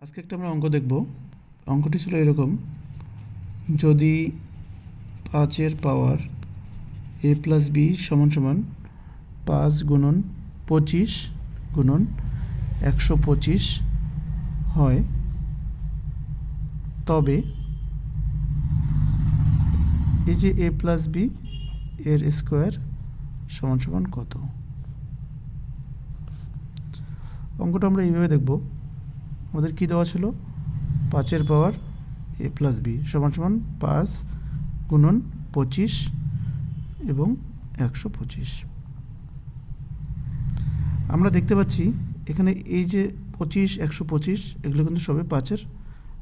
আজকে একটা আমরা অঙ্ক দেখব। অঙ্কটি ছিল এরকম: যদি 5-এর পাওয়ার a প্লাস b সমান সমান 5 গুণন 25 গুণন 125 হয়, তবে এই যে a প্লাস b এর স্কোয়ার সমান সমান কত? অঙ্কটা আমরা এইভাবে দেখব। আমাদের কী দেওয়া ছিল? 5-এর পাওয়ার a প্লাস b সমান সমান 5 গুণন 25 এবং 125। আমরা দেখতে পাচ্ছি এখানে এই যে 25 125 এগুলো কিন্তু সবই 5-এর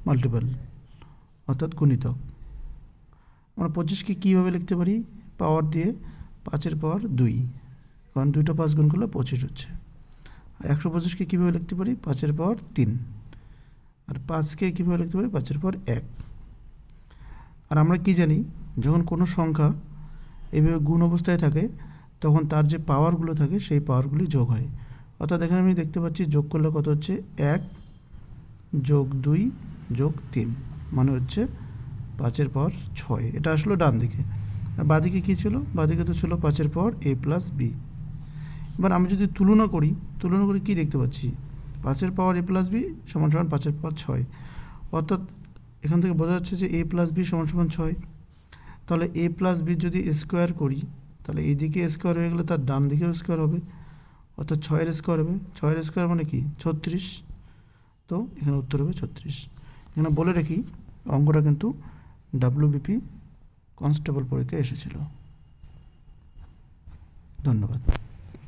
মাল্টিপল, অর্থাৎ গুণিতক। আমরা 25কে কীভাবে লিখতে পারি? পাওয়ার দিয়ে 5-এর পাওয়ার 2, কারণ 2টা 5 গুণ করলে 25 হচ্ছে। আর 125কে কীভাবে লিখতে পারি? 5-এর পাওয়ার 3। আর 5কে কীভাবে লিখতে পারি? 5-এর পাওয়ার 1। আর আমরা কি জানি, যখন কোনো সংখ্যা এইভাবে গুণ অবস্থায় থাকে তখন তার যে পাওয়ারগুলো থাকে সেই পাওয়ারগুলি যোগ হয়। অর্থাৎ এখানে আমি দেখতে পাচ্ছি যোগ করলে কত হচ্ছে? 1 যোগ 2 যোগ 3, মানে হচ্ছে 5-এর পাওয়ার 6। এটা আসলে ডান দিকে। আর বাঁদিকে কী ছিল? বাঁদিকে তো ছিল 5-এর পাওয়ার a প্লাস b। এবার আমি যদি তুলনা করি কী দেখতে পাচ্ছি? 5-এর পাওয়ার a প্লাস b সমান সমান 5-এর পাওয়ার 6। অর্থাৎ এখান থেকে বোঝা যাচ্ছে যে a প্লাস b সমান সমান 6। তাহলে a প্লাস b যদি স্কোয়ার করি, তাহলে এইদিকে স্কোয়ার হয়ে গেলে তার ডান দিকেও স্কোয়ার হবে, অর্থাৎ 6-এর স্কোয়ার হবে। 6-এর স্কোয়ার মানে কি? 36। তো এখানে উত্তর হবে 36। এখানে বলে রাখি, অঙ্কটা কিন্তু WBP কনস্টেবল পরীক্ষায় এসেছিল। ধন্যবাদ।